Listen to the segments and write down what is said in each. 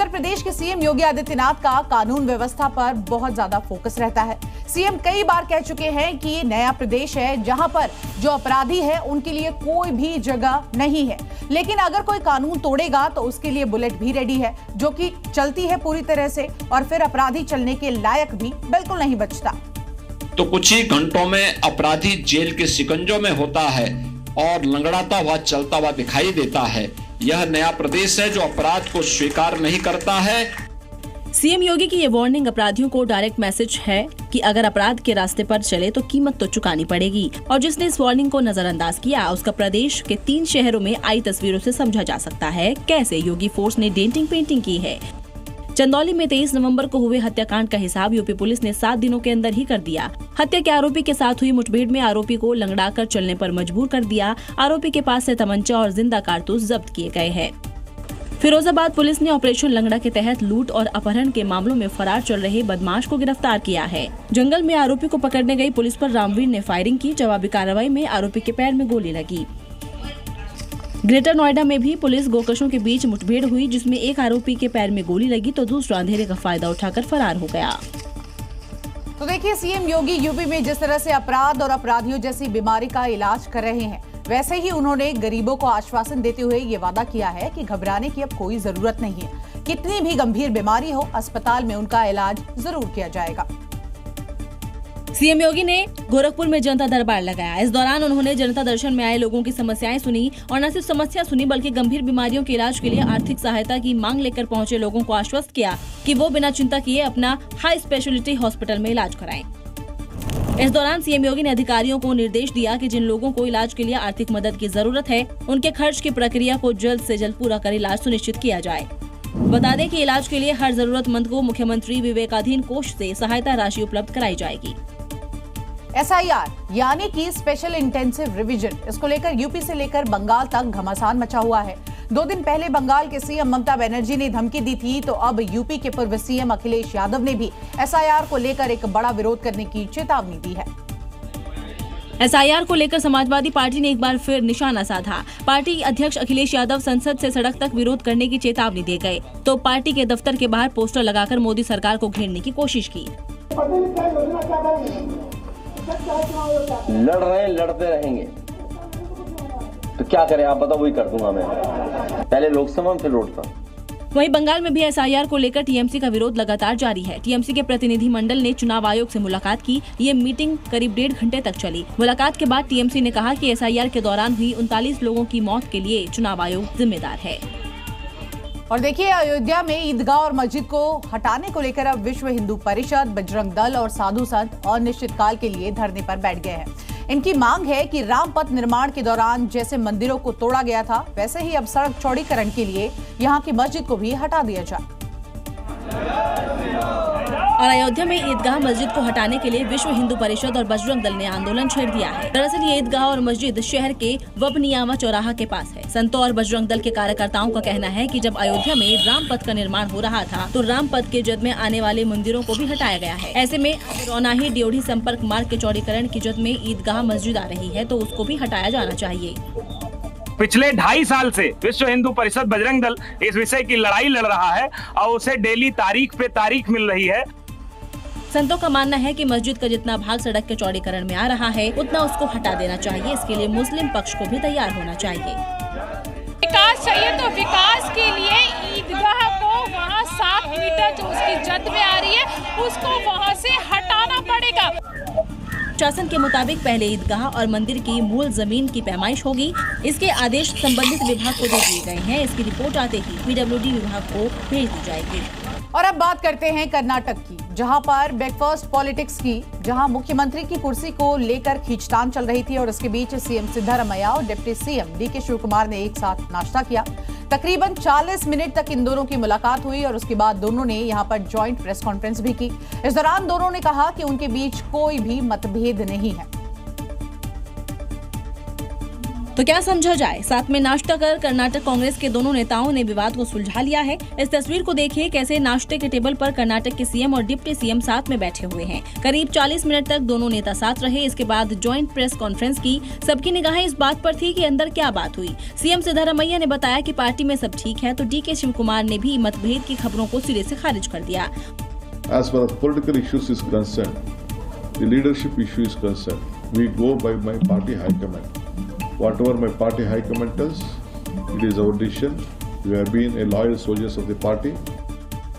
उत्तर प्रदेश के सीएम योगी आदित्यनाथ का कानून व्यवस्था पर बहुत ज्यादा फोकस रहता है। सीएम कई बार कह चुके हैं कि ये नया प्रदेश है जहां पर जो अपराधी है उनके लिए कोई भी जगह नहीं है, लेकिन अगर कोई कानून तोड़ेगा तो उसके लिए बुलेट भी रेडी है, जो कि चलती है पूरी तरह से, और फिर अपराधी चलने के लायक भी बिल्कुल नहीं बचता। तो कुछ ही घंटों में अपराधी जेल के शिकंजों में होता है और लंगड़ाता हुआ चलता हुआ दिखाई देता है। यह नया प्रदेश है जो अपराध को स्वीकार नहीं करता है। सीएम योगी की ये वार्निंग अपराधियों को डायरेक्ट मैसेज है कि अगर अपराध के रास्ते पर चले तो कीमत तो चुकानी पड़ेगी, और जिसने इस वार्निंग को नजरअंदाज किया उसका प्रदेश के 3 शहरों में आई तस्वीरों से समझा जा सकता है कैसे योगी फोर्स ने डेंटिंग पेंटिंग की है। चंदौली में 23 नवंबर को हुए हत्याकांड का हिसाब यूपी पुलिस ने 7 दिनों के अंदर ही कर दिया। हत्या के आरोपी के साथ हुई मुठभेड़ में आरोपी को लंगड़ाकर चलने पर मजबूर कर दिया। आरोपी के पास से तमंचा और जिंदा कारतूस जब्त किए गए हैं। फिरोजाबाद पुलिस ने ऑपरेशन लंगड़ा के तहत लूट और अपहरण के मामलों में फरार चल रहे बदमाश को गिरफ्तार किया है। जंगल में आरोपी को पकड़ने गई पुलिस पर रामवीर ने फायरिंग की। जवाबी कार्रवाई में आरोपी के पैर में गोली लगी। ग्रेटर नोएडा में भी पुलिस गोकशों के बीच मुठभेड़ हुई, जिसमें एक आरोपी के पैर में गोली लगी तो दूसरा अंधेरे का फायदा उठाकर फरार हो गया। तो देखिए, सीएम योगी यूपी में जिस तरह से अपराध और अपराधियों जैसी बीमारी का इलाज कर रहे हैं, वैसे ही उन्होंने गरीबों को आश्वासन देते हुए ये वादा किया है कि घबराने की अब कोई जरूरत नहीं है। कितनी भी गंभीर बीमारी हो, अस्पताल में उनका इलाज जरूर किया जाएगा। सीएम योगी ने गोरखपुर में जनता दरबार लगाया। इस दौरान उन्होंने जनता दर्शन में आए लोगों की समस्याएं सुनी, और न सिर्फ समस्या सुनी बल्कि गंभीर बीमारियों के इलाज के लिए आर्थिक सहायता की मांग लेकर पहुंचे लोगों को आश्वस्त किया कि वो बिना चिंता किए अपना हाई स्पेशलिटी हॉस्पिटल में इलाज कराएं। इस दौरान सीएम योगी ने अधिकारियों को निर्देश दिया कि जिन लोगों को इलाज के लिए आर्थिक मदद की जरूरत है, उनके खर्च की प्रक्रिया को जल्द से जल्द पूरा कर इलाज सुनिश्चित किया जाए। बता दें कि इलाज के लिए हर जरूरतमंद को मुख्यमंत्री विवेकाधीन कोष से सहायता राशि उपलब्ध कराई जाएगी। SIR यानी कि स्पेशल इंटेंसिव रिवीजन, इसको लेकर यूपी से लेकर बंगाल तक घमासान मचा हुआ है। 2 दिन पहले बंगाल के सीएम ममता बनर्जी ने धमकी दी थी, तो अब यूपी के पूर्व सीएम अखिलेश यादव ने भी SIR को लेकर एक बड़ा विरोध करने की चेतावनी दी है। SIR को लेकर समाजवादी पार्टी ने एक बार फिर निशाना साधा। पार्टी अध्यक्ष अखिलेश यादव संसद से सड़क तक विरोध करने की चेतावनी दे गए, तो पार्टी के दफ्तर के बाहर पोस्टर लगाकर मोदी सरकार को घेरने की कोशिश की। लड़ रहे हैं, लड़ते रहेंगे, तो क्या करें आप बताओ, वही कर दूंगा मैं। पहले लोकसभा में फिर लौटता। वहीं बंगाल में भी SIR को लेकर TMC का विरोध लगातार जारी है। TMC के प्रतिनिधि मंडल ने चुनाव आयोग से मुलाकात की। ये मीटिंग करीब 1.5 घंटे तक चली। मुलाकात के बाद TMC ने कहा कि SIR के दौरान हुई 39 लोगों की मौत के लिए चुनाव आयोग जिम्मेदार है। और देखिए, अयोध्या में ईदगाह और मस्जिद को हटाने को लेकर अब विश्व हिंदू परिषद, बजरंग दल और साधु संत अनिश्चितकाल के लिए धरने पर बैठ गए हैं। इनकी मांग है कि राम पथ निर्माण के दौरान जैसे मंदिरों को तोड़ा गया था, वैसे ही अब सड़क चौड़ीकरण के लिए यहां की मस्जिद को भी हटा दिया जाए। और अयोध्या में ईदगाह मस्जिद को हटाने के लिए विश्व हिंदू परिषद और बजरंग दल ने आंदोलन छेड़ दिया है। दरअसल ये ईदगाह और मस्जिद शहर के वबनियामा चौराहा के पास है। संतों और बजरंग दल के कार्यकर्ताओं का कहना है कि जब अयोध्या में राम पथ का निर्माण हो रहा था, तो राम पथ के जद में आने वाले मंदिरों को भी हटाया गया है। ऐसे में रौनाही ड्योढ़ी संपर्क मार्ग के चौड़ीकरण की जद में ईदगाह मस्जिद आ रही है, तो उसको भी हटाया जाना चाहिए। पिछले 2.5 साल से विश्व हिंदू परिषद बजरंग दल इस विषय की लड़ाई लड़ रहा है और उसे डेली तारीख पे तारीख मिल रही है। संतों का मानना है कि मस्जिद का जितना भाग सड़क के चौड़ीकरण में आ रहा है, उतना उसको हटा देना चाहिए। इसके लिए मुस्लिम पक्ष को भी तैयार होना चाहिए। विकास चाहिए तो विकास के लिए ईदगाह को वहाँ 7 मीटर जो उसकी जद में आ रही है, उसको वहाँ से हटाना पड़ेगा। शासन के मुताबिक पहले ईदगाह और मंदिर की मूल जमीन की पैमाइश होगी। इसके आदेश संबंधित विभाग को दे दिए गए हैं। इसकी रिपोर्ट आते ही PWD विभाग को भेज दी जाएगी। और अब बात करते हैं कर्नाटक की, जहां पर ब्रेकफास्ट पॉलिटिक्स की, जहां मुख्यमंत्री की कुर्सी को लेकर खींचतान चल रही थी और इसके बीच सीएम सिद्धारमैया और डिप्टी सीएम DK शिवकुमार ने एक साथ नाश्ता किया। तकरीबन 40 मिनट तक इन दोनों की मुलाकात हुई और उसके बाद दोनों ने यहां पर जॉइंट प्रेस कॉन्फ्रेंस भी की। इस दौरान दोनों ने कहा कि उनके बीच कोई भी मतभेद नहीं है। तो क्या समझा जाए, साथ में नाश्ता कर कर्नाटक कांग्रेस के दोनों नेताओं ने विवाद को सुलझा लिया है। इस तस्वीर को देखिए, कैसे नाश्ते के टेबल पर कर्नाटक के सीएम और डिप्टी सीएम साथ में बैठे हुए हैं। करीब 40 मिनट तक दोनों नेता साथ रहे। इसके बाद ज्वाइंट प्रेस कॉन्फ्रेंस की। सबकी निगाहें इस बात पर थी कि अंदर क्या बात हुई। सीएम सिद्धारमैया ने बताया कि पार्टी में सब ठीक है, तो डीके शिव कुमार ने भी मतभेद की खबरों को सिरे से खारिज कर दिया। As far as political issues is concerned, the leadership issue is concerned, we go by my party high command. Whatever my party high command tells, it is our decision. We have been a loyal soldiers of the party.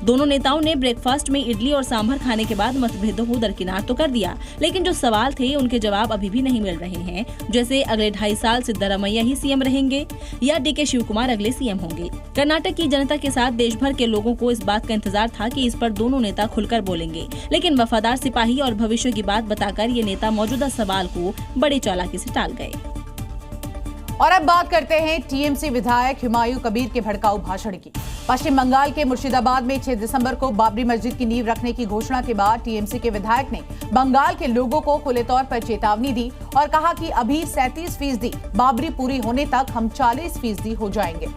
दोनों नेताओं ने breakfast में इडली और सांभर खाने के बाद मतभेदों को दरकिनार तो कर दिया, लेकिन जो सवाल थे उनके जवाब अभी भी नहीं मिल रहे हैं। जैसे अगले 2.5 साल सिद्धारमैया ही सीएम रहेंगे या डीके शिव कुमार अगले सीएम होंगे। कर्नाटक की जनता के साथ देश भर के लोगों को इस बात का इंतजार था कि इस पर दोनों नेता खुलकर बोलेंगे, लेकिन वफादार सिपाही और भविष्य की बात बताकर ये नेता मौजूदा सवाल को बड़ी चालाकी से टाल गए। और अब बात करते हैं टीएमसी विधायक हुमायूं कबीर के भड़काऊ भाषण की। पश्चिम बंगाल के मुर्शिदाबाद में 6 दिसंबर को बाबरी मस्जिद की नींव रखने की घोषणा के बाद टीएमसी के विधायक ने बंगाल के लोगों को खुले तौर पर चेतावनी दी और कहा कि अभी 37% बाबरी पूरी होने तक हम 40% हो जाएंगे।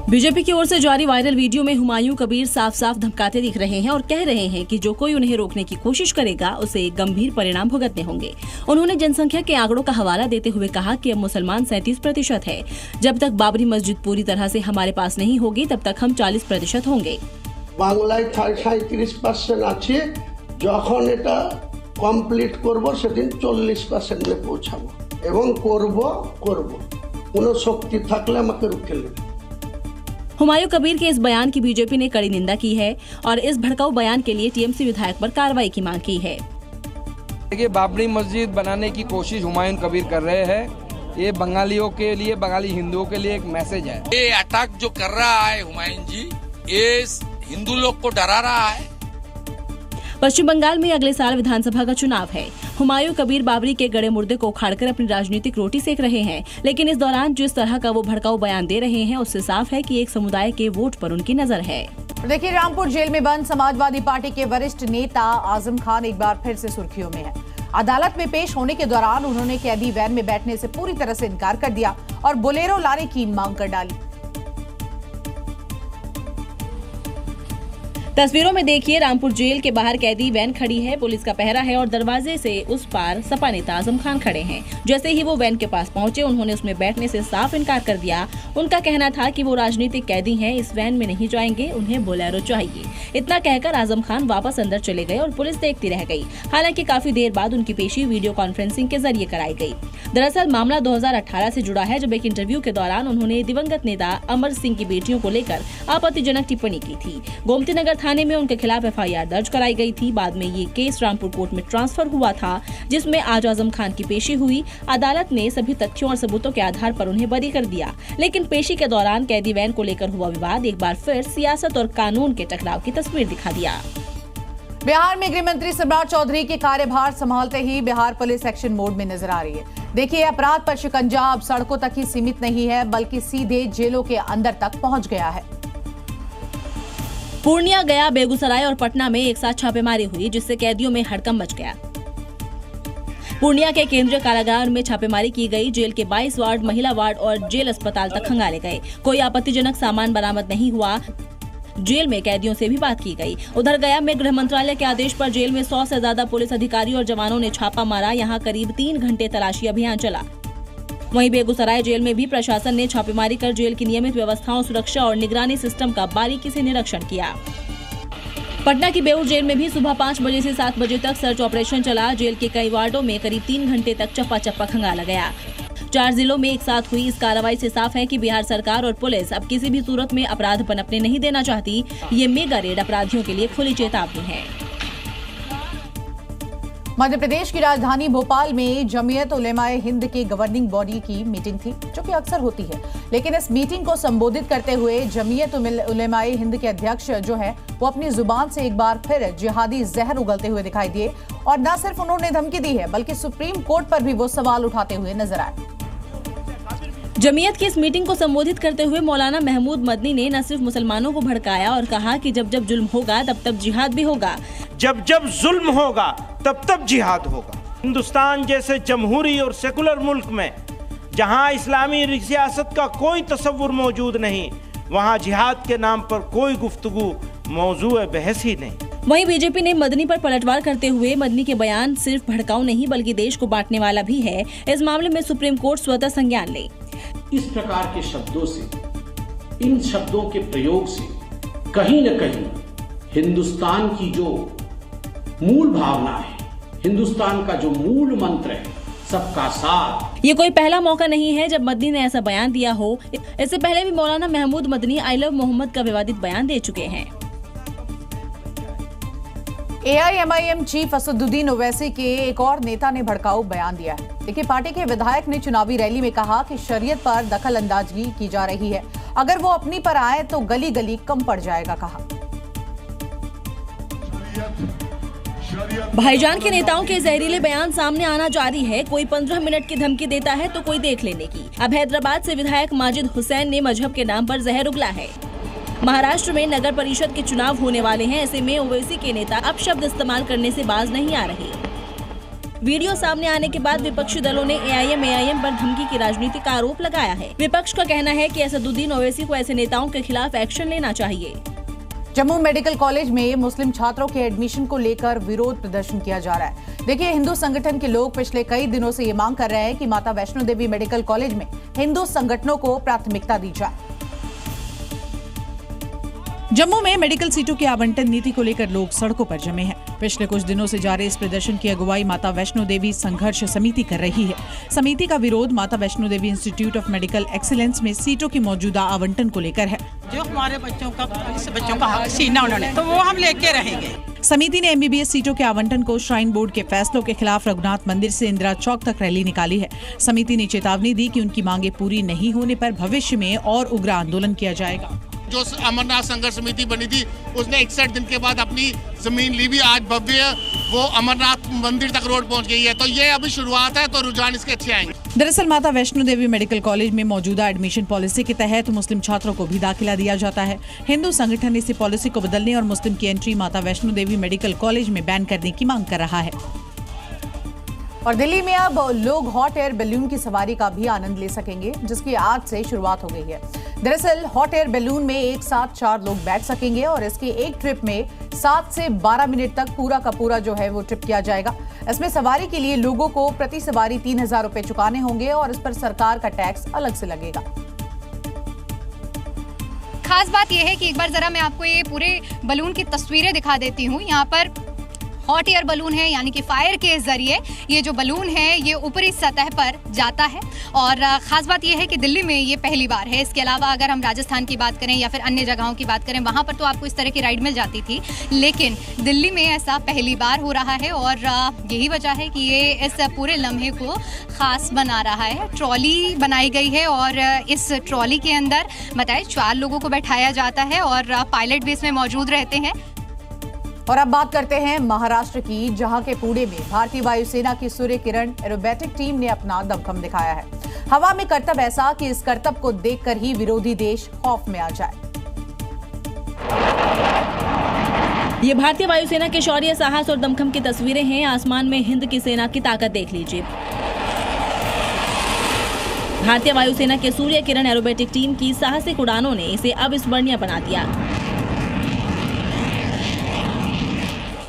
बीजेपी की ओर से जारी वायरल वीडियो में हुमायूं कबीर साफ साफ धमकाते दिख रहे हैं और कह रहे हैं कि जो कोई उन्हें रोकने की कोशिश करेगा उसे गंभीर परिणाम भुगतने होंगे। उन्होंने जनसंख्या के आंकड़ों का हवाला देते हुए कहा कि अब मुसलमान 37% है। जब तक बाबरी मस्जिद पूरी तरह से हमारे पास नहीं होगी तब तक हम 40% होंगे। বাংলায় 37% আছে, যখন এটা কমপ্লিট করব সেদিন 40% এ পৌঁছাবো এবং করব কোনো শক্তি থাকলে আমাকে রুখে নেবে। हुमायूं कबीर के इस बयान की बीजेपी ने कड़ी निंदा की है और इस भड़काऊ बयान के लिए टीएमसी विधायक पर कार्रवाई की मांग की है। देखिए, बाबरी मस्जिद बनाने की कोशिश हुमायूं कबीर कर रहे हैं। ये बंगालियों के लिए, बंगाली हिंदुओं के लिए एक मैसेज है। ये अटैक जो कर रहा है हुमायूं जी, ये हिंदू लोग को डरा रहा है। पश्चिम बंगाल में अगले साल विधानसभा का चुनाव है। हुमायूं कबीर बाबरी के गड़े मुर्दे को उखाड़कर अपनी राजनीतिक रोटी सेक रहे हैं, लेकिन इस दौरान जिस तरह का वो भड़काऊ बयान दे रहे हैं उससे साफ है कि एक समुदाय के वोट पर उनकी नजर है। देखिए, रामपुर जेल में बंद समाजवादी पार्टी के वरिष्ठ नेता आजम खान एक बार फिर से सुर्खियों में है। अदालत में पेश होने के दौरान उन्होंने कैदी वैन में बैठने से पूरी तरह से इनकार कर दिया और बोलेरो लाने की मांग कर डाली। तस्वीरों में देखिए, रामपुर जेल के बाहर कैदी वैन खड़ी है, पुलिस का पहरा है और दरवाजे से उस पार सपा नेता आजम खान खड़े हैं। जैसे ही वो वैन के पास पहुंचे उन्होंने उसमें बैठने से साफ इनकार कर दिया। उनका कहना था कि वो राजनीतिक कैदी हैं, इस वैन में नहीं जाएंगे, उन्हें बोलेरो चाहिए। इतना कहकर आजम खान वापस अंदर चले गए और पुलिस देखती रह गई। हालांकि काफी देर बाद उनकी पेशी वीडियो कॉन्फ्रेंसिंग के जरिए कराई गई। दरअसल मामला 2018 से जुड़ा है, जब एक इंटरव्यू के दौरान उन्होंने दिवंगत नेता अमर सिंह की बेटियों को लेकर आपत्तिजनक टिप्पणी की थी। गोमती नगर थाने में उनके खिलाफ एफआईआर दर्ज कराई गई थी। बाद में ये केस रामपुर कोर्ट में ट्रांसफर हुआ था, जिसमें आज आजम खान की पेशी हुई। अदालत ने सभी तथ्यों और सबूतों के आधार पर उन्हें बरी कर दिया, लेकिन पेशी के दौरान कैदी वैन को लेकर हुआ विवाद एक बार फिर सियासत और कानून के टकराव की तस्वीर दिखा दिया। बिहार में गृह मंत्री सम्राट चौधरी के कार्यभार संभालते ही बिहार पुलिस एक्शन मोड में नजर आ रही है। देखिए, अपराध पर शिकंजा अब सड़कों तक ही सीमित नहीं है, बल्कि सीधे जेलों के अंदर तक पहुंच गया है। पूर्णिया, गया, बेगूसराय और पटना में एक साथ छापेमारी हुई, जिससे कैदियों में हड़कंप मच गया। पूर्णिया के केंद्रीय कारागार में छापेमारी की गई। जेल के 22 वार्ड, महिला वार्ड और जेल अस्पताल तक खंगाले गए। कोई आपत्तिजनक सामान बरामद नहीं हुआ। जेल में कैदियों से भी बात की गई। उधर गया में गृह मंत्रालय के आदेश पर जेल में 100 से ज्यादा पुलिस अधिकारी और जवानों ने छापा मारा। यहाँ करीब 3 घंटे तलाशी अभियान चला। वहीं बेगूसराय जेल में भी प्रशासन ने छापेमारी कर जेल की नियमित व्यवस्थाओं, सुरक्षा और निगरानी सिस्टम का बारीकी से निरीक्षण किया। पटना की बेऊर जेल में भी सुबह 5 बजे से 7 बजे तक सर्च ऑपरेशन चला। जेल के कई वार्डों में करीब 3 घंटे तक चप्पा चप्पा खंगाला गया। 4 जिलों में एक साथ हुई इस कार्रवाई से साफ है कि बिहार सरकार और पुलिस अब किसी भी सूरत में अपराध पनपने नहीं देना चाहती। ये मेगा रेड अपराधियों के लिए खुली चेतावनी है। मध्य प्रदेश की राजधानी भोपाल में जमीयत उलेमाए हिंद की गवर्निंग बॉडी की मीटिंग थी, जो कि अक्सर होती है, लेकिन इस मीटिंग को संबोधित करते हुए जमीयत उलेमाए हिंद के अध्यक्ष जो है वो अपनी जुबान से एक बार फिर जिहादी जहर उगलते हुए दिखाई दिए और न सिर्फ उन्होंने धमकी दी है, बल्कि सुप्रीम कोर्ट पर भी वो सवाल उठाते हुए नजर आए। जमीयत की इस मीटिंग को संबोधित करते हुए मौलाना महमूद मदनी ने न सिर्फ मुसलमानों को भड़काया और कहा कि जब जब जुल्म होगा तब तब जिहाद भी होगा। जब जब जुल्म होगा तब तब जिहाद होगा। हिंदुस्तान जैसे जमहूरी और सेकुलर मुल्क में जहां इस्लामी रियासत का कोई तस्वुर मौजूद नहीं, वहां जिहाद के नाम पर कोई गुफ्तगू मौजूए बहस ही नहीं। वहीं बीजेपी ने मदनी पर पलटवार करते हुए मदनी के बयान सिर्फ भड़काऊ नहीं बल्कि देश को बांटने वाला भी है। इस मामले में सुप्रीम कोर्ट स्वतः संज्ञान ले। इस प्रकार के शब्दों से, इन शब्दों के प्रयोग से कहीं न कहीं हिंदुस्तान की जो मूल भावना है, हिंदुस्तान का जो मूल मंत्र है, सबका साथ। ये कोई पहला मौका नहीं है जब मदनी ने ऐसा बयान दिया हो। इससे पहले भी मौलाना महमूद मदनी आई लव मोहम्मद का विवादित बयान दे चुके हैं। AIMIM चीफ असदुद्दीन ओवैसी के एक और नेता ने भड़काऊ बयान दिया है। देखिए, पार्टी के विधायक ने चुनावी रैली में कहा कि शरीयत पर दखल अंदाजी की जा रही है, अगर वो अपनी पर आए तो गली गली कम पड़ जाएगा, कहा। भाईजान के नेताओं के जहरीले बयान सामने आना जारी है। कोई 15 मिनट की धमकी देता है तो कोई देख लेने की। अब हैदराबाद से विधायक माजिद हुसैन ने मजहब के नाम पर जहर उगला है। महाराष्ट्र में नगर परिषद के चुनाव होने वाले हैं, ऐसे में ओवैसी के नेता अब शब्द इस्तेमाल करने से बाज नहीं आ रहे। वीडियो सामने आने के बाद विपक्षी दलों ने AIM पर धमकी की राजनीति का आरोप लगाया है। विपक्ष का कहना है कि असदुद्दीन ओवैसी को ऐसे नेताओं के खिलाफ एक्शन लेना चाहिए। जम्मू मेडिकल कॉलेज में मुस्लिम छात्रों के एडमिशन को लेकर विरोध प्रदर्शन किया जा रहा है। देखिए, हिंदू संगठन के लोग पिछले कई दिनों से ये मांग कर रहे हैं कि माता वैष्णो देवी मेडिकल कॉलेज में हिंदू संगठनों को प्राथमिकता दी जाए। जम्मू में मेडिकल सीटों की आवंटन नीति को लेकर लोग सड़कों पर जमे हैं। पिछले कुछ दिनों से जारी इस प्रदर्शन की अगुवाई माता वैष्णो देवी संघर्ष समिति कर रही है। समिति का विरोध माता Vaishno Devi institute of medical excellence में सीटों की मौजूदा आवंटन को लेकर है। जो हमारे बच्चों का हक छीना उन्होंने, तो वो हम लेके रहेंगे। समिति ने MBBS सीटों के आवंटन को श्राइन बोर्ड के फैसलों के खिलाफ रघुनाथ मंदिर से इंदिरा चौक तक रैली निकाली है। समिति ने चेतावनी दी कि उनकी मांगे पूरी नहीं होने पर भविष्य में और उग्र आंदोलन किया जाएगा। जो अमरनाथ संघर्ष समिति बनी थी, उसने 61 दिन के बाद अपनी जमीन ली भी। आज भव्य वो अमरनाथ मंदिर तक रोड पहुंच गई है, तो ये अभी शुरुआत है, तो रुझान इसके अच्छे आएंगे। दरअसल माता वैष्णो देवी मेडिकल कॉलेज में मौजूदा एडमिशन पॉलिसी के तहत मुस्लिम छात्रों को भी दाखिला दिया जाता है। हिंदू संगठन इस पॉलिसी को बदलने और मुस्लिम की एंट्री माता वैष्णो देवी मेडिकल कॉलेज में बैन करने की मांग कर रहा है। और दिल्ली में अब लोग हॉट एयर बैलून की सवारी का भी आनंद ले सकेंगे, जिसकी आज से शुरुआत हो गई है। दरअसल हॉट एयर बैलून में एक साथ 4 लोग बैठ सकेंगे और इसके एक ट्रिप में 7 से 12 मिनट तक पूरा का पूरा जो है वो ट्रिप किया जाएगा। इसमें सवारी के लिए लोगों को प्रति सवारी 3000 रुपए चुकाने होंगे और इस पर सरकार का टैक्स अलग से लगेगा। खास बात यह है कि एक बार जरा मैं आपको ये पूरे बलून की तस्वीरें दिखा देती हूँ। यहाँ पर हॉट एयर बलून है, यानी कि फायर के जरिए ये जो बलून है ये ऊपरी सतह पर जाता है। और ख़ास बात यह है कि दिल्ली में ये पहली बार है। इसके अलावा अगर हम राजस्थान की बात करें या फिर अन्य जगहों की बात करें, वहाँ पर तो आपको इस तरह की राइड मिल जाती थी, लेकिन दिल्ली में ऐसा पहली बार हो रहा है। और यही वजह है कि ये इस पूरे लम्हे को ख़ास बना रहा है। ट्रॉली बनाई गई है और इस ट्रॉली के अंदर बताए 4 लोगों को बैठाया जाता है और पायलट भी इसमें मौजूद रहते हैं। और अब बात करते हैं महाराष्ट्र की, जहां के पुणे में भारतीय वायुसेना की सूर्य किरण एरोबैटिक टीम ने अपना दमखम दिखाया है। हवा में करतब ऐसा कि इस करतब को देखकर ही विरोधी देश खौफ में आ जाए। ये भारतीय वायुसेना के शौर्य, साहस और दमखम की तस्वीरें हैं। आसमान में हिंद की सेना की ताकत देख लीजिए। भारतीय वायुसेना के सूर्य किरण एरोबैटिक टीम की साहसिक उड़ानों ने इसे अविस्मरणीय बना दिया।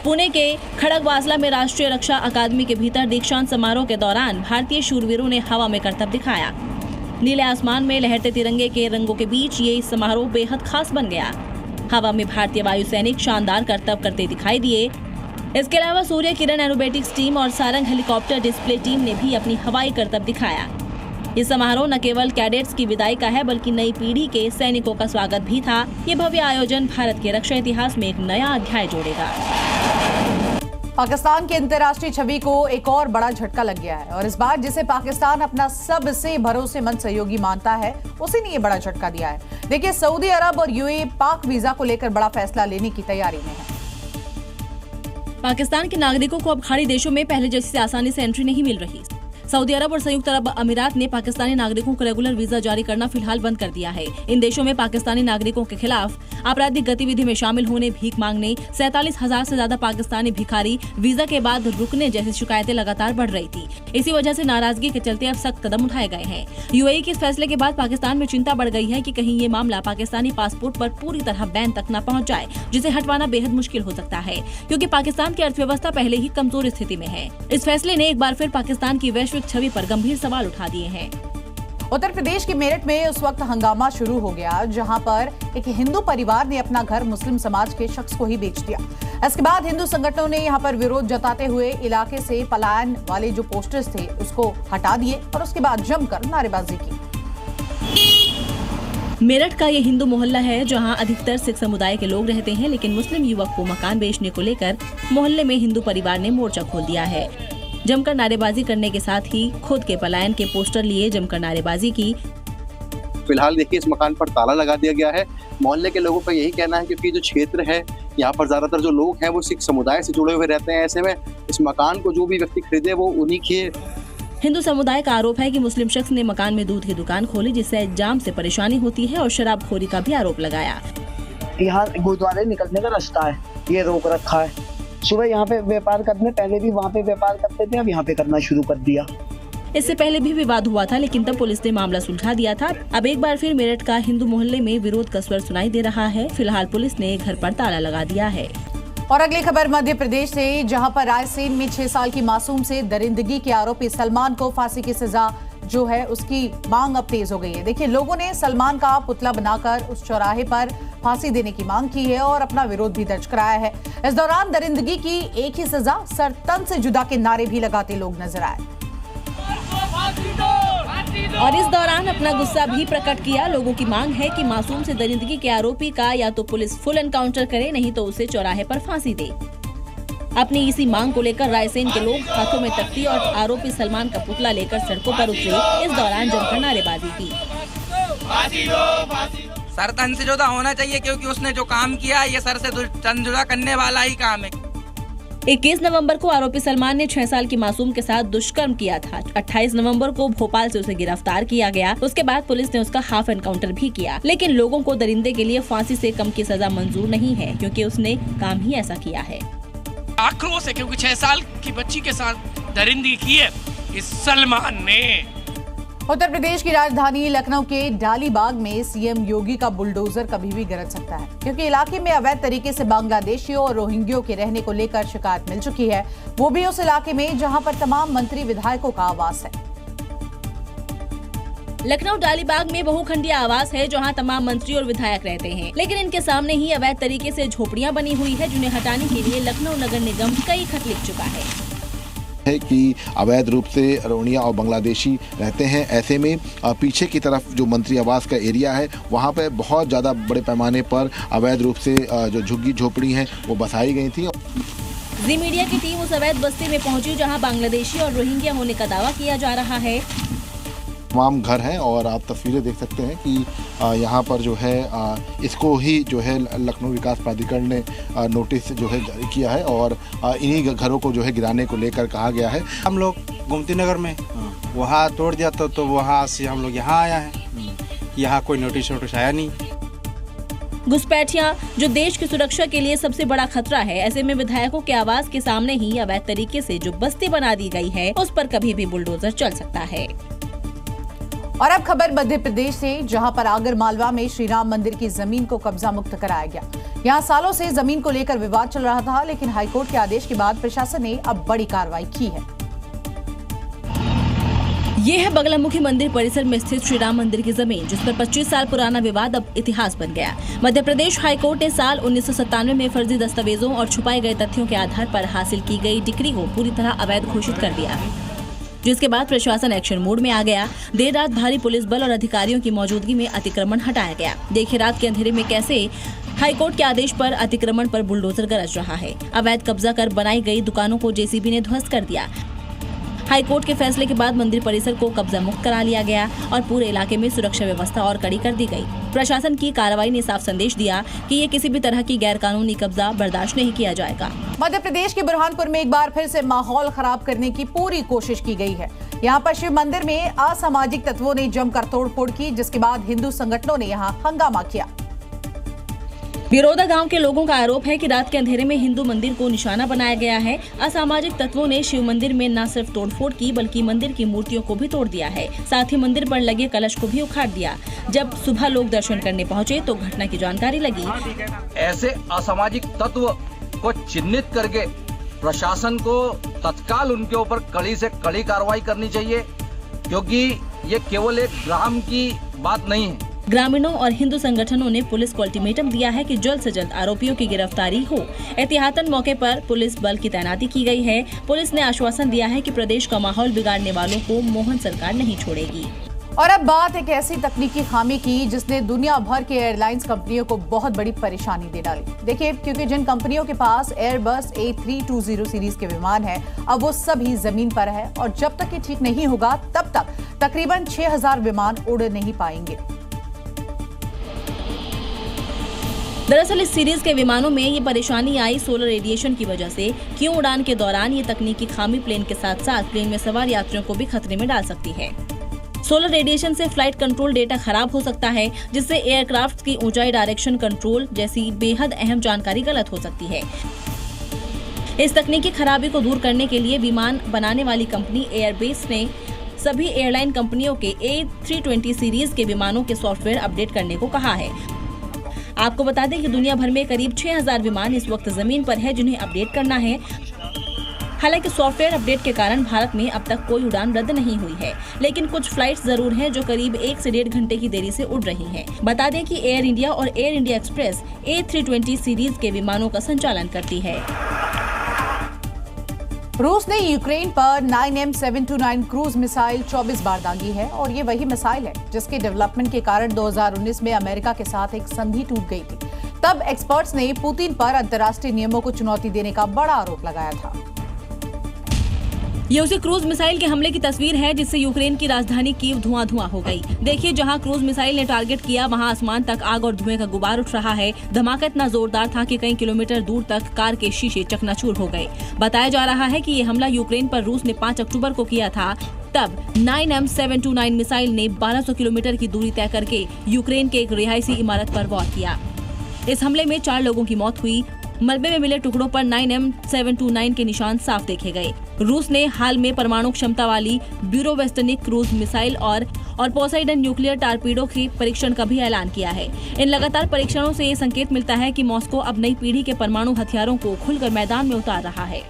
पुणे के खड़गवासला में राष्ट्रीय रक्षा अकादमी के भीतर दीक्षांत समारोह के दौरान भारतीय शूरवीरों ने हवा में करतब दिखाया। नीले आसमान में लहरते तिरंगे के रंगों के बीच ये समारोह बेहद खास बन गया। हवा में भारतीय वायुसैनिक शानदार करतब करते दिखाई दिए। इसके अलावा सूर्य किरण एरोबैटिक्स टीम और सारंग हेलीकॉप्टर डिस्प्ले टीम ने भी अपनी हवाई करतब दिखाया। ये समारोह न केवल कैडेट्स की विदाई का है, बल्कि नई पीढ़ी के सैनिकों का स्वागत भी था। ये भव्य आयोजन भारत के रक्षा इतिहास में एक नया अध्याय जोड़ेगा। पाकिस्तान की अंतर्राष्ट्रीय छवि को एक और बड़ा झटका लग गया है और इस बार जिसे पाकिस्तान अपना सबसे भरोसेमंद सहयोगी मानता है, उसी ने ये बड़ा झटका दिया है। देखिए, सऊदी अरब और यूएई पाक वीजा को लेकर बड़ा फैसला लेने की तैयारी में है। पाकिस्तान के नागरिकों को अब खाड़ी देशों में पहले जैसी आसानी से एंट्री नहीं मिल रही। सऊदी अरब और संयुक्त अरब अमीरात ने पाकिस्तानी नागरिकों को रेगुलर वीजा जारी करना फिलहाल बंद कर दिया है। इन देशों में पाकिस्तानी नागरिकों के खिलाफ आपराधिक गतिविधि में शामिल होने, भीख मांगने, 47,000 से ज्यादा पाकिस्तानी भिखारी वीजा के बाद रुकने जैसी शिकायतें लगातार बढ़ रही थी। इसी वजह से नाराजगी के चलते अब सख्त कदम उठाए गए हैं। यूएई के इस फैसले के बाद पाकिस्तान में चिंता बढ़ गई है कि कहीं ये मामला पाकिस्तानी पासपोर्ट पर पूरी तरह बैन तक न पहुंच जाए, जिसे हटवाना बेहद मुश्किल हो सकता है, क्योंकि पाकिस्तान की अर्थव्यवस्था पहले ही कमजोर स्थिति में है। इस फैसले ने एक बार फिर पाकिस्तान की वैश्विक छवि पर गंभीर सवाल उठा दिए हैं। उत्तर प्रदेश के मेरठ में उस वक्त हंगामा शुरू हो गया जहां पर एक हिंदू परिवार ने अपना घर मुस्लिम समाज के शख्स को ही बेच दिया। इसके बाद हिंदू संगठनों ने यहां पर विरोध जताते हुए इलाके से पलायन वाले जो पोस्टर्स थे उसको हटा दिए और उसके बाद जमकर नारेबाजी की। मेरठ का ये हिंदू मोहल्ला है जहां अधिकतर सिख समुदाय के लोग रहते हैं, लेकिन मुस्लिम युवक को मकान बेचने को लेकर मोहल्ले में हिंदू परिवार ने मोर्चा खोल दिया है। जमकर नारेबाजी करने के साथ ही खुद के पलायन के पोस्टर लिए जमकर नारेबाजी की। फिलहाल देखिए इस मकान पर ताला लगा दिया गया है। मोहल्ले के लोगों का यही कहना है क्योंकि जो क्षेत्र है यहाँ पर ज्यादातर जो लोग हैं वो सिख समुदाय से जुड़े हुए रहते हैं। ऐसे में इस मकान को जो भी व्यक्ति खरीदे वो उन्हीं के। हिंदू समुदाय का आरोप है कि मुस्लिम शख्स ने मकान में दूध की दुकान खोली, जिससे जाम से परेशानी होती है, और शराबखोरी का भी आरोप लगाया। यहाँ गुरुद्वारे निकलने का रास्ता है, ये रोक रखा है। सुबह यहाँ पे व्यापार करने, पहले भी वहाँ पे व्यापार करते थे, अब यहाँ पे करना शुरू कर दिया। इससे पहले भी विवाद हुआ था, लेकिन तब पुलिस ने मामला सुलझा दिया था। अब एक बार फिर मेरठ का हिंदू मोहल्ले में विरोध का स्वर सुनाई दे रहा है। फिलहाल पुलिस ने घर पर ताला लगा दिया है। और अगली खबर मध्य प्रदेश से, जहां पर रायसेन में 6 साल की मासूम से दरिंदगी के आरोपी सलमान को फांसी की सजा जो है उसकी मांग अब तेज हो गई है। देखिए, लोगों ने सलमान का पुतला बनाकर उस चौराहे पर फांसी देने की मांग की है और अपना विरोध भी दर्ज कराया है। इस दौरान दरिंदगी की एक ही सजा, सर तन से जुदा के नारे भी लगाते लोग नजर आए और इस दौरान अपना गुस्सा भी प्रकट किया। लोगों की मांग है कि मासूम से दरिंदगी के आरोपी का या तो पुलिस फुल एनकाउंटर करे, नहीं तो उसे चौराहे पर फांसी दे। अपनी इसी मांग को लेकर रायसेन के लोग हाथों में तख्ती और आरोपी सलमान का पुतला लेकर सड़कों पर उतरे। इस दौरान जमकर नारेबाजी की। सर तन से जुदा होना चाहिए, क्योंकि उसने जो काम किया ये सर से तन जुदा करने वाला ही काम है। 21 नवंबर को आरोपी सलमान ने 6 साल की मासूम के साथ दुष्कर्म किया था। 28 नवंबर को भोपाल से उसे गिरफ्तार किया गया। उसके बाद पुलिस ने उसका हाफ एनकाउंटर भी किया, लेकिन लोगों को दरिंदे के लिए फांसी से कम की सजा मंजूर नहीं है, क्योंकि उसने काम ही ऐसा किया है। आक्रोश है क्योंकि 6 साल की बच्ची के साथ दरिंदगी की है इस सलमान ने। उत्तर प्रदेश की राजधानी लखनऊ के डालीबाग में सीएम योगी का बुलडोजर कभी भी गरज सकता है, क्योंकि इलाके में अवैध तरीके से बांग्लादेशियों और रोहिंग्यों के रहने को लेकर शिकायत मिल चुकी है, वो भी उस इलाके में जहां पर तमाम मंत्री विधायकों का आवास है। लखनऊ डालीबाग में बहुखंडीय आवास है, जहां तमाम मंत्री और विधायक रहते हैं, लेकिन इनके सामने ही अवैध तरीके से झोपड़ियां बनी हुई है, जिन्हें हटाने के लिए लखनऊ नगर निगम कई खत लिख चुका है कि अवैध रूप से रोहिंग्या और बांग्लादेशी रहते हैं। ऐसे में पीछे की तरफ जो मंत्री आवास का एरिया है वहाँ पे बहुत ज़्यादा बड़े पैमाने पर अवैध रूप से जो झुग्गी झोपड़ी हैं वो बसाई गई थी। जी मीडिया की टीम उस अवैध बस्ती में पहुंची जहां बांग्लादेशी और रोहिंग्या होने का दावा किया जा रहा है। तमाम घर हैं और आप तस्वीरें देख सकते हैं कि यहाँ पर जो है इसको ही जो है लखनऊ विकास प्राधिकरण ने नोटिस जो है जारी किया है और इन्हीं घरों को जो है गिराने को लेकर कहा गया है। हम लोग गोमती नगर में वहाँ तोड़ दिया तो वहाँ से हम लोग यहाँ आया है। यहाँ कोई नोटिस आया नहीं। घुसपैठियां जो देश की सुरक्षा के लिए सबसे बड़ा खतरा है, ऐसे में विधायकों के आवास के सामने ही अवैध तरीके से जो बस्ती बना दी गई है उस पर कभी भी बुलडोजर चल सकता है। और अब खबर मध्य प्रदेश से, जहां पर आगर मालवा में श्री राम मंदिर की जमीन को कब्जा मुक्त कराया गया। यहां सालों से जमीन को लेकर विवाद चल रहा था, लेकिन हाईकोर्ट के आदेश के बाद प्रशासन ने अब बड़ी कार्रवाई की है। ये है बगलामुखी मंदिर परिसर में स्थित श्री राम मंदिर की जमीन, जिस पर 25 साल पुराना विवाद अब इतिहास बन गया। मध्य प्रदेश हाईकोर्ट ने साल 1997 में फर्जी दस्तावेजों और छुपाए गए तथ्यों के आधार पर हासिल की गई डिक्री को पूरी तरह अवैध घोषित कर दिया, जिसके बाद प्रशासन एक्शन मोड में आ गया। देर रात भारी पुलिस बल और अधिकारियों की मौजूदगी में अतिक्रमण हटाया गया। देखिए रात के अंधेरे में कैसे हाईकोर्ट के आदेश पर अतिक्रमण पर बुलडोजर गरज रहा है। अवैध कब्जा कर बनाई गई दुकानों को जेसीबी ने ध्वस्त कर दिया। हाईकोर्ट के फैसले के बाद मंदिर परिसर को कब्जा मुक्त करा लिया गया और पूरे इलाके में सुरक्षा व्यवस्था और कड़ी कर दी गई। प्रशासन की कार्रवाई ने साफ संदेश दिया कि ये किसी भी तरह की गैरकानूनी कब्जा बर्दाश्त नहीं किया जाएगा। मध्य प्रदेश के बुरहानपुर में एक बार फिर से माहौल खराब करने की पूरी कोशिश की गई है। यहाँ पर शिव मंदिर में असामाजिक तत्वों ने जमकर तोड़फोड़ की, जिसके बाद हिंदू संगठनों ने यहाँ हंगामा किया। बिरोदा गांव के लोगों का आरोप है कि रात के अंधेरे में हिंदू मंदिर को निशाना बनाया गया है। असामाजिक तत्वों ने शिव मंदिर में न सिर्फ तोड़फोड़ की बल्कि मंदिर की मूर्तियों को भी तोड़ दिया है। साथ ही मंदिर पर लगे कलश को भी उखाड़ दिया। जब सुबह लोग दर्शन करने पहुंचे तो घटना की जानकारी लगी। ऐसे असामाजिक तत्व को चिन्हित करके प्रशासन को तत्काल उनके ऊपर कड़ी से कड़ी कार्रवाई करनी चाहिए, क्योंकि ये केवल एक ग्राम की बात नहीं है। ग्रामीणों और हिंदू संगठनों ने पुलिस को अल्टीमेटम दिया है कि जल्द से जल्द आरोपियों की गिरफ्तारी हो। एहतियातन मौके पर पुलिस बल की तैनाती की गई है। पुलिस ने आश्वासन दिया है कि प्रदेश का माहौल बिगाड़ने वालों को मोहन सरकार नहीं छोड़ेगी। और अब बात एक ऐसी तकनीकी खामी की जिसने दुनिया भर के एयरलाइंस कंपनियों को बहुत बड़ी परेशानी दे डाली। देखिए, क्योंकि जिन कंपनियों के पास एयरबस A320 सीरीज के विमान हैं, अब वो सभी जमीन पर है और जब तक ये ठीक नहीं होगा तब तक तकरीबन 6000 विमान उड़ नहीं पाएंगे। दरअसल इस सीरीज के विमानों में ये परेशानी आई सोलर रेडिएशन की वजह से। क्यों उड़ान के दौरान ये तकनीकी खामी प्लेन के साथ साथ प्लेन में सवार यात्रियों को भी खतरे में डाल सकती है। सोलर रेडिएशन से फ्लाइट कंट्रोल डेटा खराब हो सकता है, जिससे एयरक्राफ्ट की ऊंचाई, डायरेक्शन कंट्रोल जैसी बेहद अहम जानकारी गलत हो सकती है। इस तकनीकी खराबी को दूर करने के लिए विमान बनाने वाली कंपनी एयरबेस ने सभी एयरलाइन कंपनियों के A320 सीरीज के विमानों के सॉफ्टवेयर अपडेट करने को कहा है। आपको बता दें कि दुनिया भर में करीब 6000 विमान इस वक्त जमीन पर है जिन्हें अपडेट करना है। हालांकि सॉफ्टवेयर अपडेट के कारण भारत में अब तक कोई उड़ान रद्द नहीं हुई है, लेकिन कुछ फ्लाइट्स जरूर हैं जो करीब 1 से 1.5 घंटे की देरी से उड़ रही हैं। बता दें कि एयर इंडिया और air India express A320 series के विमानों का संचालन करती है। रूस ने यूक्रेन पर 9M729 क्रूज मिसाइल 24 बार दागी है और ये वही मिसाइल है जिसके डेवलपमेंट के कारण 2019 में अमेरिका के साथ एक संधि टूट गई थी। तब एक्सपर्ट्स ने पुतिन पर अंतर्राष्ट्रीय नियमों को चुनौती देने का बड़ा आरोप लगाया था। ये उसी क्रूज मिसाइल के हमले की तस्वीर है जिससे यूक्रेन की राजधानी कीव धुआं-धुआं हो गई। देखिए, जहां क्रूज मिसाइल ने टारगेट किया वहां आसमान तक आग और धुएं का गुबार उठ रहा है। धमाका इतना जोरदार था कि कई किलोमीटर दूर तक कार के शीशे चकनाचूर हो गए। बताया जा रहा है कि ये हमला यूक्रेन पर रूस ने 5 अक्टूबर को किया था। तब 9M729 मिसाइल ने 1200 किलोमीटर की दूरी तय करके यूक्रेन के एक रिहायशी इमारत पर वार किया। इस हमले में 4 लोगों की मौत हुई। मलबे में मिले टुकड़ों पर 9M729 के निशान साफ देखे गए। रूस ने हाल में परमाणु क्षमता वाली ब्यूरोवेस्टनिक क्रूज मिसाइल और पोसाइडन न्यूक्लियर टारपीडो के परीक्षण का भी ऐलान किया है। इन लगातार परीक्षणों से ये संकेत मिलता है कि मॉस्को अब नई पीढ़ी के परमाणु हथियारों को खुलकर मैदान में उतार रहा है।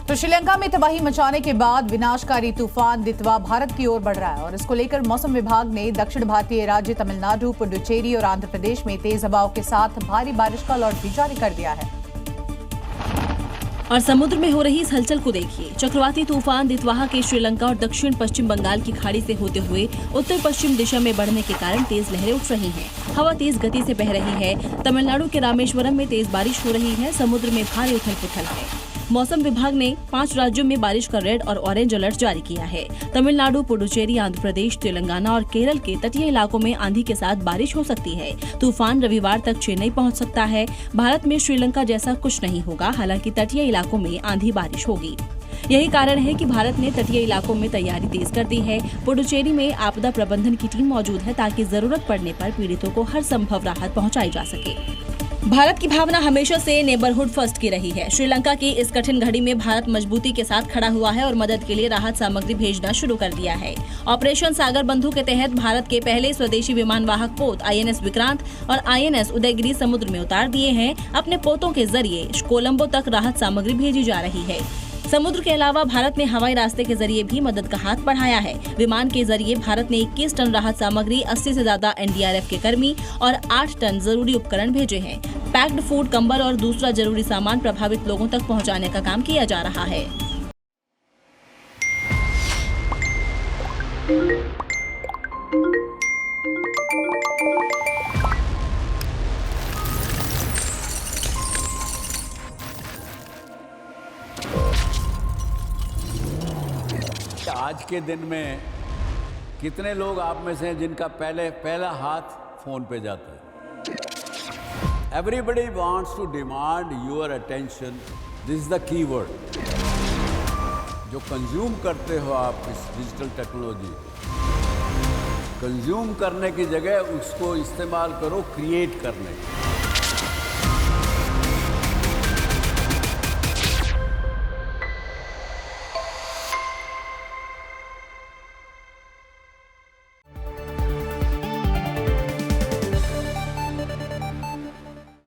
तो श्रीलंका में तबाही मचाने के बाद विनाशकारी तूफान दितवा भारत की ओर बढ़ रहा है और इसको लेकर मौसम विभाग ने दक्षिण भारतीय राज्य तमिलनाडु, पुडुचेरी और आंध्र प्रदेश में तेज हवाओं के साथ भारी बारिश का अलर्ट भी जारी कर दिया है। और समुद्र में हो रही इस हलचल को देखिए। चक्रवाती तूफान दितवाहा के श्रीलंका और दक्षिण पश्चिम बंगाल की खाड़ी से होते हुए उत्तर पश्चिम दिशा में बढ़ने के कारण तेज लहरें उठ रही हैं। हवा तेज गति से बह रही है। तमिलनाडु के रामेश्वरम में तेज बारिश हो रही है। समुद्र में भारी उथल पुथल है। मौसम विभाग ने 5 राज्यों में बारिश का रेड और ऑरेंज अलर्ट जारी किया है। तमिलनाडु, पुडुचेरी, आंध्र प्रदेश, तेलंगाना और केरल के तटीय इलाकों में आंधी के साथ बारिश हो सकती है। तूफान रविवार तक चेन्नई पहुंच सकता है। भारत में श्रीलंका जैसा कुछ नहीं होगा, हालांकि तटीय इलाकों में आंधी बारिश होगी। यही कारण है कि भारत ने तटीय इलाकों में तैयारी तेज कर दी है। पुडुचेरी में आपदा प्रबंधन की टीम मौजूद है ताकि जरूरत पड़ने पर पीड़ितों को हर संभव राहत पहुँचाई जा सके। भारत की भावना हमेशा से नेबरहुड फर्स्ट की रही है। श्रीलंका की इस कठिन घड़ी में भारत मजबूती के साथ खड़ा हुआ है और मदद के लिए राहत सामग्री भेजना शुरू कर दिया है। ऑपरेशन सागर बंधु के तहत भारत के पहले स्वदेशी विमान वाहक पोत INS विक्रांत और INS उदयगिरी समुद्र में उतार दिए हैं। अपने पोतों के जरिए कोलंबो तक राहत सामग्री भेजी जा रही है। समुद्र के अलावा भारत ने हवाई रास्ते के जरिए भी मदद का हाथ बढ़ाया है। विमान के जरिए भारत ने 21 टन राहत सामग्री, 80 से ज्यादा NDRF के कर्मी और 8 टन जरूरी उपकरण भेजे हैं। पैक्ड फूड, कंबल और दूसरा जरूरी सामान प्रभावित लोगों तक पहुंचाने का काम किया जा रहा है। आज के दिन में कितने लोग आप में से हैं जिनका पहला हाथ फोन पे जाता है? Everybody wants to demand your attention. This is the key word. जो कंज्यूम करते हो आप इस डिजिटल टेक्नोलॉजी, कंज्यूम करने की जगह उसको इस्तेमाल करो क्रिएट करने की।